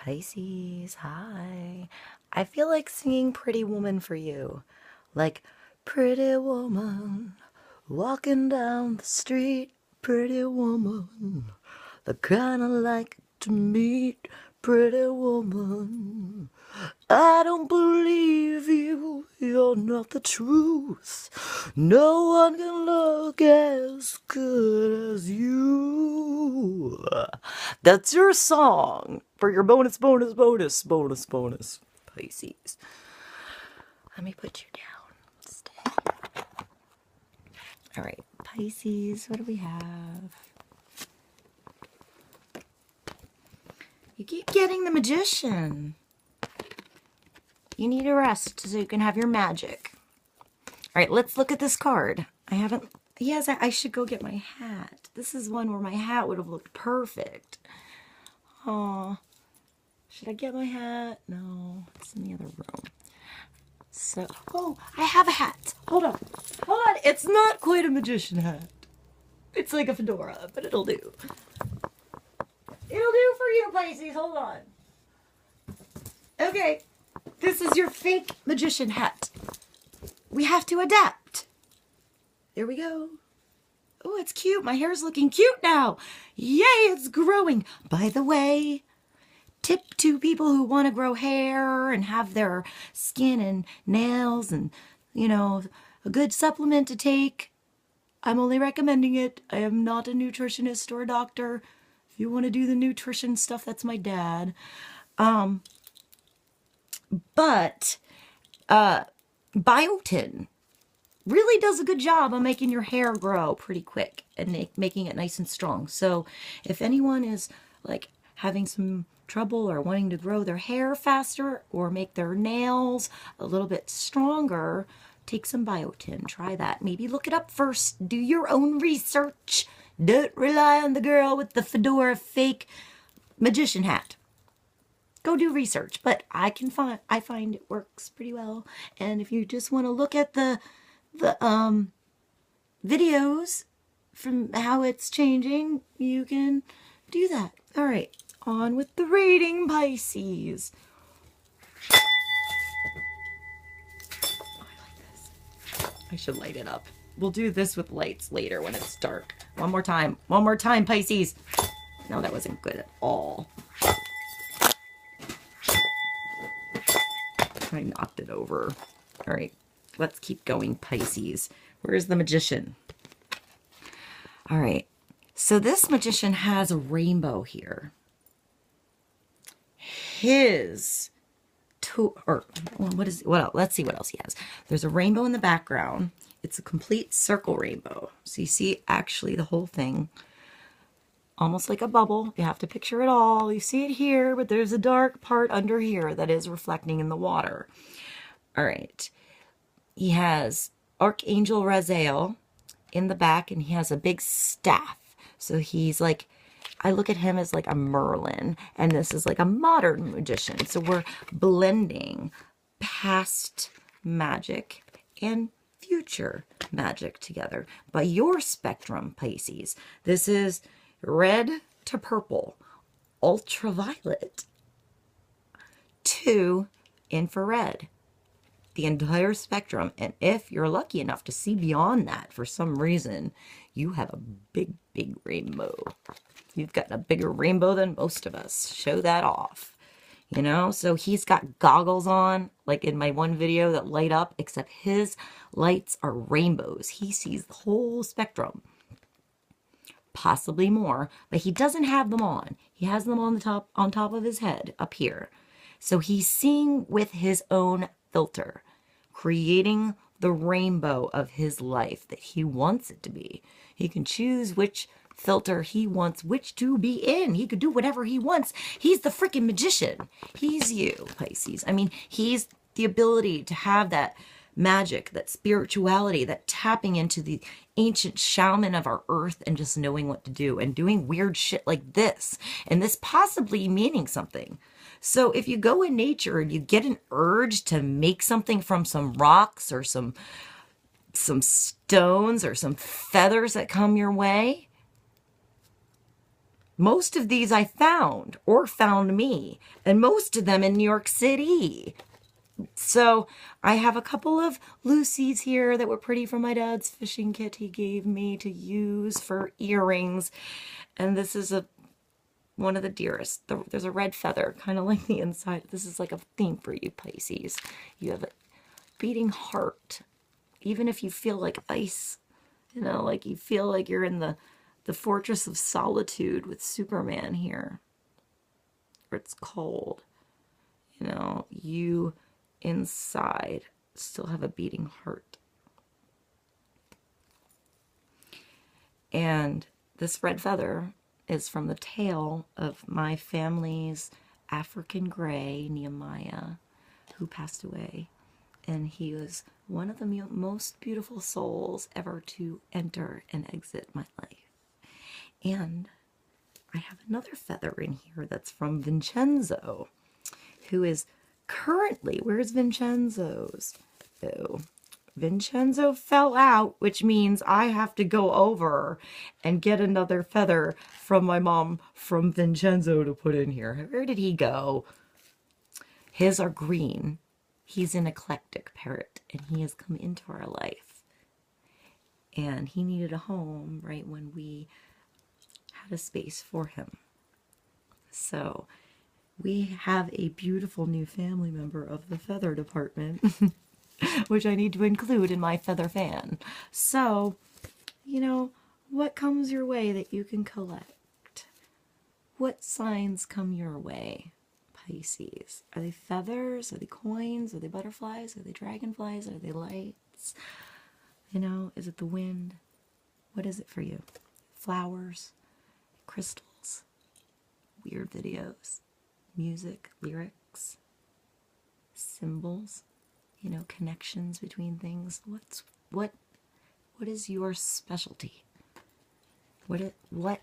Pisces, hi. I feel like singing Pretty Woman for you. Like, pretty woman, walking down the street, pretty woman, the kind I like to meet, pretty woman. I don't believe you, you're not the truth. No one can look as good as you. That's your song for your bonus, Pisces. Let me put you down. Stay. All right, Pisces, what do we have? You keep getting the Magician. You need a rest so you can have your magic. All right, let's look at this card. I haven't... Yes, I should go get my hat. This is one where my hat would have looked perfect. Oh, should I get my hat? No, it's in the other room. So, oh, I have a hat. Hold on. Hold on. It's not quite a magician hat. It's like a fedora, but it'll do. It'll do for you, Pisces. Hold on. Okay. This is your fake magician hat. We have to adapt. There we go. Oh, it's cute. My hair's looking cute now. Yay, it's growing. By the way, tip to people who want to grow hair and have their skin and nails and, you know, a good supplement to take. I'm only recommending it. I am not a nutritionist or a doctor. If you want to do the nutrition stuff, that's my dad. But biotin really does a good job of making your hair grow pretty quick and making it nice and strong. So if anyone is like having some trouble or wanting to grow their hair faster or make their nails a little bit stronger, take some biotin. Try that. Maybe look it up first. Do your own research. Don't rely on the girl with the fedora fake magician hat. Go do research, but I find it works pretty well. And if you just want to look at the videos from how it's changing, you can do that. All right, on with the reading, Pisces. Oh, I like this. I should light it up. We'll do this with lights later when it's dark. One more time, Pisces. No, that wasn't good at all. I knocked it over. All right, let's keep going, Pisces. Where's the magician? All right, so this magician has a rainbow here. Let's see what else he has. There's a rainbow in the background. It's a complete circle rainbow. So you see actually the whole thing, almost like a bubble. You have to picture it all. You see it here, but there's a dark part under here that is reflecting in the water. All right. He has Archangel Raziel in the back, and he has a big staff. So he's like, I look at him as like a Merlin, and this is like a modern magician. So we're blending past magic and future magic together. By your spectrum, Pisces, this is red to purple, ultraviolet to infrared, the entire spectrum. And if you're lucky enough to see beyond that for some reason, you have a big rainbow. You've got a bigger rainbow than most of us. Show that off. You know, so he's got goggles on, like in my one video, that light up, except his lights are rainbows. He sees the whole spectrum. Possibly more, but he doesn't have them on. He has them on top of his head up here. So he's seeing with his own filter, creating the rainbow of his life that he wants it to be. He can choose which filter he wants which to be in. He could do whatever he wants. He's the freaking magician. He's you, Pisces. I mean, he's the ability to have that magic, that spirituality, that tapping into the ancient shaman of our earth and just knowing what to do and doing weird shit like this, and this possibly meaning something. So if you go in nature and you get an urge to make something from some rocks or some stones or some feathers that come your way, Most of these I found or found me, and most of them in New York City. So I have a couple of Lucy's here that were pretty from my dad's fishing kit he gave me to use for earrings. And this is one of the dearest. There's a red feather, kind of like the inside. This is like a theme for you, Pisces. You have a beating heart. Even if you feel like ice, you know, like you feel like you're in the fortress of solitude with Superman here. Or it's cold. You know, you inside still have a beating heart. And this red feather is from the tail of my family's African gray, Nehemiah, who passed away. And he was one of the most beautiful souls ever to enter and exit my life. And I have another feather in here that's from Vincenzo, who is currently, where's Vincenzo's? Oh, Vincenzo fell out, which means I have to go over and get another feather from my mom from Vincenzo to put in here. Where did he go? His are green. He's an eclectic parrot, and he has come into our life. And he needed a home right when we had a space for him. So we have a beautiful new family member of the feather department, which I need to include in my feather fan. So, you know, what comes your way that you can collect? What signs come your way, Pisces? Are they feathers? Are they coins? Are they butterflies? Are they dragonflies? Are they lights? You know, is it the wind? What is it for you? Flowers? Crystals? Weird videos? Music? Lyrics? Symbols? You know, connections between things. What is your specialty? What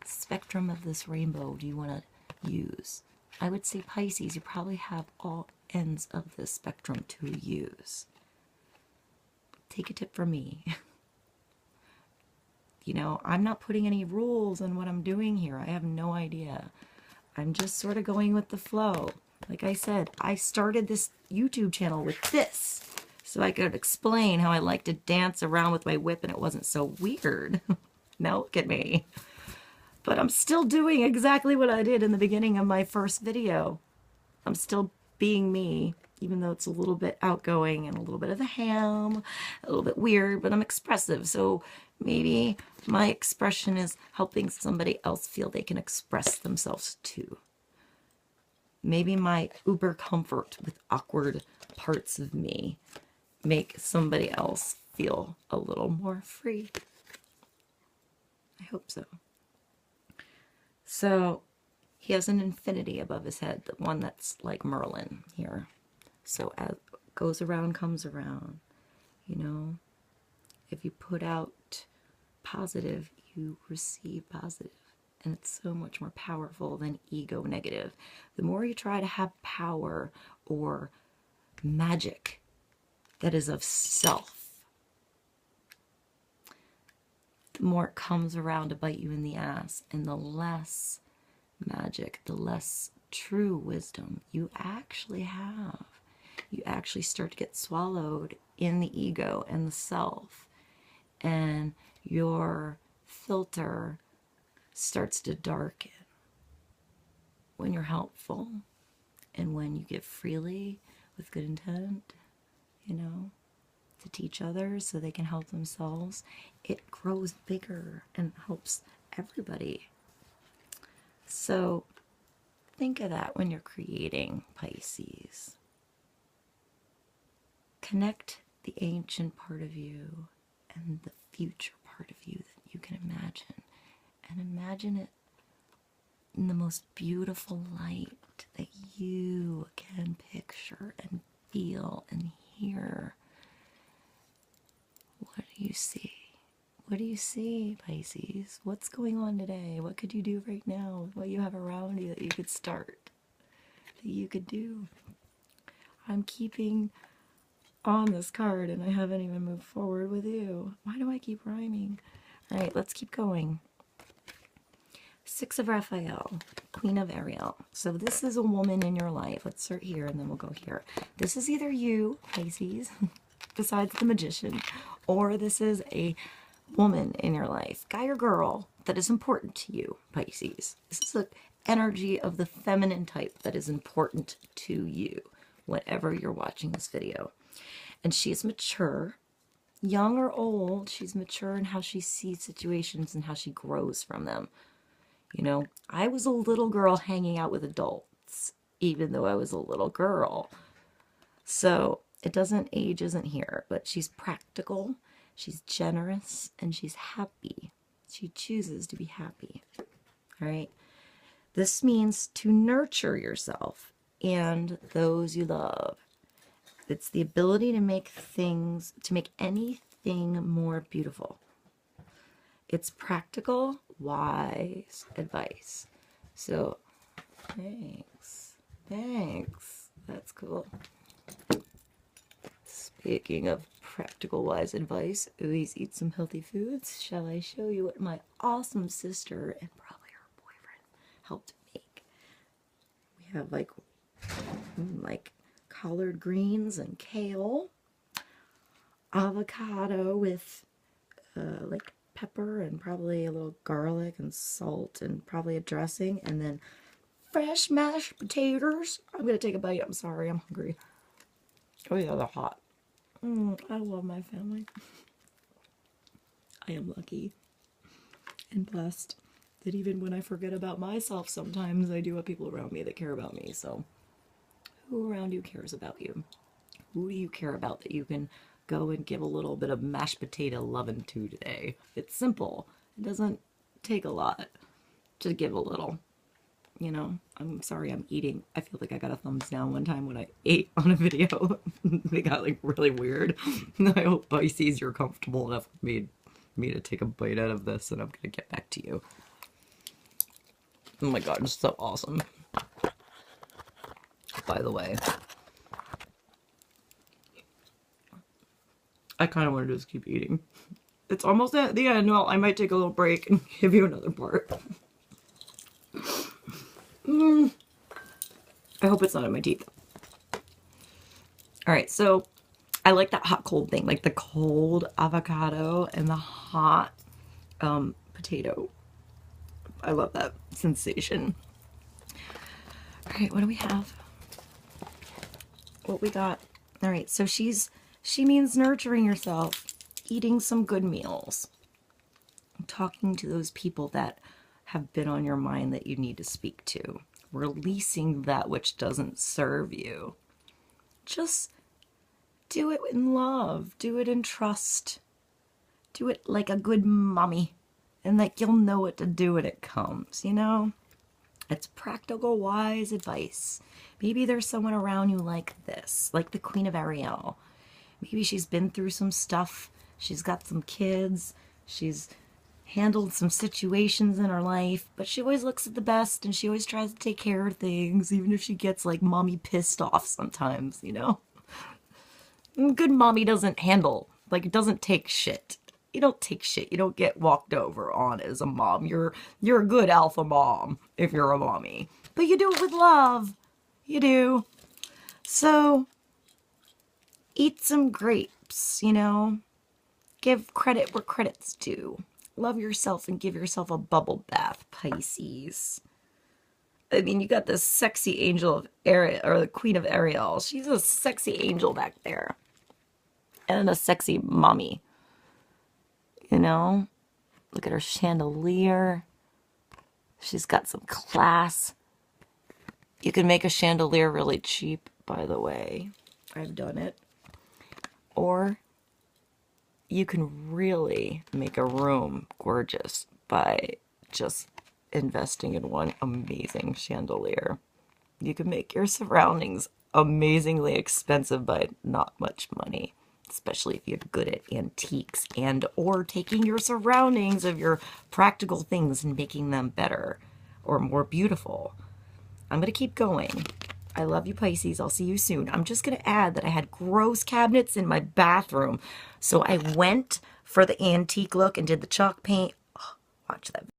spectrum of this rainbow do you want to use? I would say Pisces, you probably have all ends of this spectrum to use. Take a tip from me. You know, I'm not putting any rules on what I'm doing here. I have no idea. I'm just sort of going with the flow. Like I said, I started this YouTube channel with this so I could explain how I like to dance around with my whip and it wasn't so weird. Now look at me. But I'm still doing exactly what I did in the beginning of my first video. I'm still being me, even though it's a little bit outgoing and a little bit of the ham, a little bit weird, but I'm expressive. So maybe my expression is helping somebody else feel they can express themselves too. Maybe my uber comfort with awkward parts of me make somebody else feel a little more free. I hope so. So he has an infinity above his head, the one that's like Merlin here. So as goes around, comes around. You know, if you put out positive, you receive positive. And it's so much more powerful than ego negative. The more you try to have power or magic that is of self, the more it comes around to bite you in the ass. And the less magic, the less true wisdom you actually have. You actually start to get swallowed in the ego and the self. And your filter starts to darken when you're helpful and when you give freely with good intent, you know, to teach others so they can help themselves. It grows bigger and helps everybody. So think of that when you're creating, Pisces. Connect the ancient part of you and the future part of you that you can imagine. And imagine it in the most beautiful light that you can picture and feel and hear. What do you see? What do you see, Pisces? What's going on today? What could you do right now with what you have around you that you could start, that you could do? I'm keeping on this card and I haven't even moved forward with you. Why do I keep rhyming? All right, let's keep going. Six of Raphael, Queen of Ariel. So this is a woman in your life. Let's start here and then we'll go here. This is either you, Pisces, besides the Magician, or this is a woman in your life, guy or girl, that is important to you, Pisces. This is the energy of the feminine type that is important to you, whenever you're watching this video. And she is mature, young or old. She's mature in how she sees situations and how she grows from them. You know, I was a little girl hanging out with adults, even though I was a little girl. So it doesn't, age isn't here, but she's practical, she's generous, and she's happy. She chooses to be happy. All right. This means to nurture yourself and those you love. It's the ability to make things, to make anything more beautiful. It's practical, wise advice. So, thanks. That's cool. Speaking of practical, wise advice, always eat some healthy foods. Shall I show you what my awesome sister and probably her boyfriend helped make? We have like collard greens and kale, avocado with like pepper and probably a little garlic and salt and probably a dressing, and then fresh mashed potatoes. I'm gonna take a bite. I'm sorry, I'm hungry. Oh yeah, they're hot. I love my family. I am lucky and blessed that even when I forget about myself, sometimes I do have people around me that care about me. So who around you cares about you? Who do you care about that you can go and give a little bit of mashed potato loving to today? It's simple. It doesn't take a lot to give a little. You know, I'm sorry I'm eating. I feel like I got a thumbs down one time when I ate on a video. They got like really weird. I hope Pisces you're comfortable enough with me to take a bite out of this, and I'm gonna get back to you. Oh my god, it's so awesome. By the way, I kind of want to just keep eating. It's almost at the end. Well, I might take a little break and give you another part. I hope it's not in my teeth. Alright, so I like that hot cold thing, like the cold avocado and the hot potato. I love that sensation. Alright, what do we have? What we got? Alright, so she means nurturing yourself, eating some good meals, talking to those people that have been on your mind that you need to speak to, releasing that which doesn't serve you. Just do it in love, do it in trust, do it like a good mommy, and like you'll know what to do when it comes, you know? It's practical, wise advice. Maybe there's someone around you like this, like the Queen of Ariel. Maybe she's been through some stuff, she's got some kids, she's handled some situations in her life, but she always looks at the best and she always tries to take care of things, even if she gets like mommy pissed off sometimes, you know? Good mommy doesn't handle, like it doesn't take shit. You don't take shit. You don't get walked over on as a mom. You're a good alpha mom if you're a mommy. But you do it with love. You do. So eat some grapes, you know? Give credit where credit's due. Love yourself and give yourself a bubble bath, Pisces. I mean, you got this sexy angel of Ariel, or the Queen of Ariel. She's a sexy angel back there. And a sexy mommy. You know? Look at her chandelier. She's got some class. You can make a chandelier really cheap, by the way. I've done it. Or you can really make a room gorgeous by just investing in one amazing chandelier. You can make your surroundings amazingly expensive by not much money, especially if you're good at antiques and or taking your surroundings of your practical things and making them better or more beautiful. I'm going to keep going. I love you, Pisces. I'll see you soon. I'm just going to add that I had gross cabinets in my bathroom. So I went for the antique look and did the chalk paint. Oh, watch that.